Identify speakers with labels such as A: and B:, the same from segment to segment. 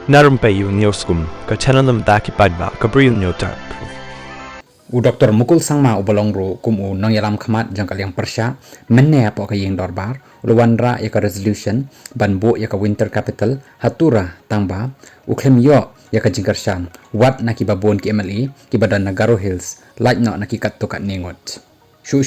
A: Narumpayu Nioskum, ka chananam daki padba, ka bril nyotar.
B: U Dr. Mukul Sangma ubalongro kum u nang yalam khamat jangkal yang persya menne apo ka yeng dorbar ulwanra ya ka resolution banbo ya ka winter capital hatura tangba uklem yo ya ka jingkarshan wat na ki babon ki MLE ki badan Nagaro Hills light no na ki kat to kat ningot shu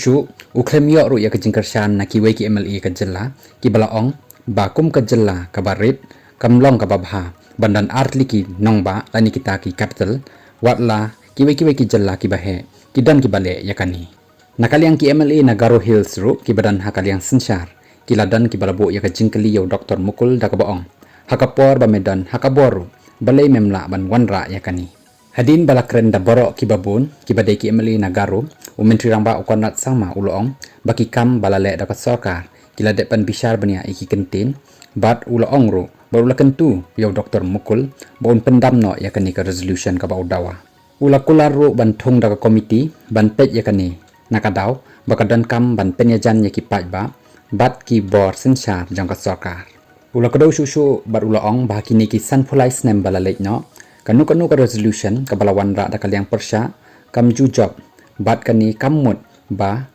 B: uklem yo ru ya ka jingkarshan na ki we ki MLE ka jella ki balaong bakum ka jella ka barit kamlong ka babha bandan artli ki nongba lani kita ki capital watla kiwe ki jalla ki bahe kidan ki bale yakani nakaliang ki MLA Nagaro Hills ru ki badan hakaliang sensyar ki ladan ki balabo ya ka jingkeli yo Dr. Mukul da ka baong hakapor ba medan hakaboru balai memla ban wanra yakani hadin balakren da borok ki babun ki badai ki MLA Nagaro u menteri ramba ukonat sama uloong baki kam balale da ka sarkar ki ladet pan bishar bania iki kentin bat uloong ru baru kentu yo Dr. Mukul bon pendam no yakani ka resolution ka ba udawa ula kularu ban thong daga komiti ban pet yakani nakadaw bakadan kam ban penyajan yaki pajba bat ki bor sensar jangka sarkar ula kadaw susu bar ula ong bah kini ki sanfulai snem balalek no kanu ka resolution ka balawan ra da kalyang persya kam jujob bat kani kamut ba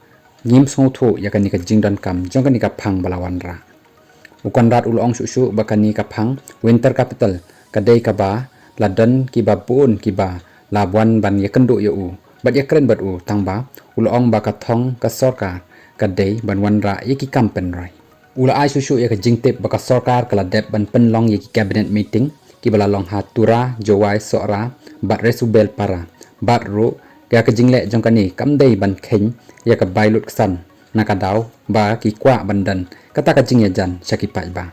B: ngim songtho yakani ka jingdan kam jangkani ka phang balawan ra ukan rat ula ong susu bakani ka phang winter capital kadai ka ba ladan ki babun ki ba labuan ban ya kendu ya u bat ya keren bat u tangba ulong ba ka thong ka sarkar ka dei ban wanra yaki kampen rai ula ai susu ya ka jingtep ba ka sarkar kala dep ban penlong yaki cabinet meeting ki bala long hatura jowai sora bat resubel para bat ru ya ka jingle jongkani kam dei ban kheng ya ka bailut ksan nakadaw ba ki kwa bandan kata ka jingya jan syaki ba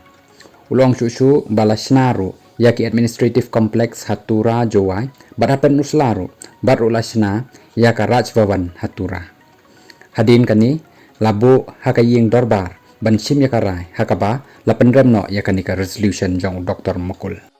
B: ulong susu bala snaru yaki administrative complex hatura jowai barapen uslaru baru lasna yaka rajvavan hatura hadin kani labu hakaying dorbar ban sim yakarai hakaba lapen remno yakani ka resolution jong Dr. Mukul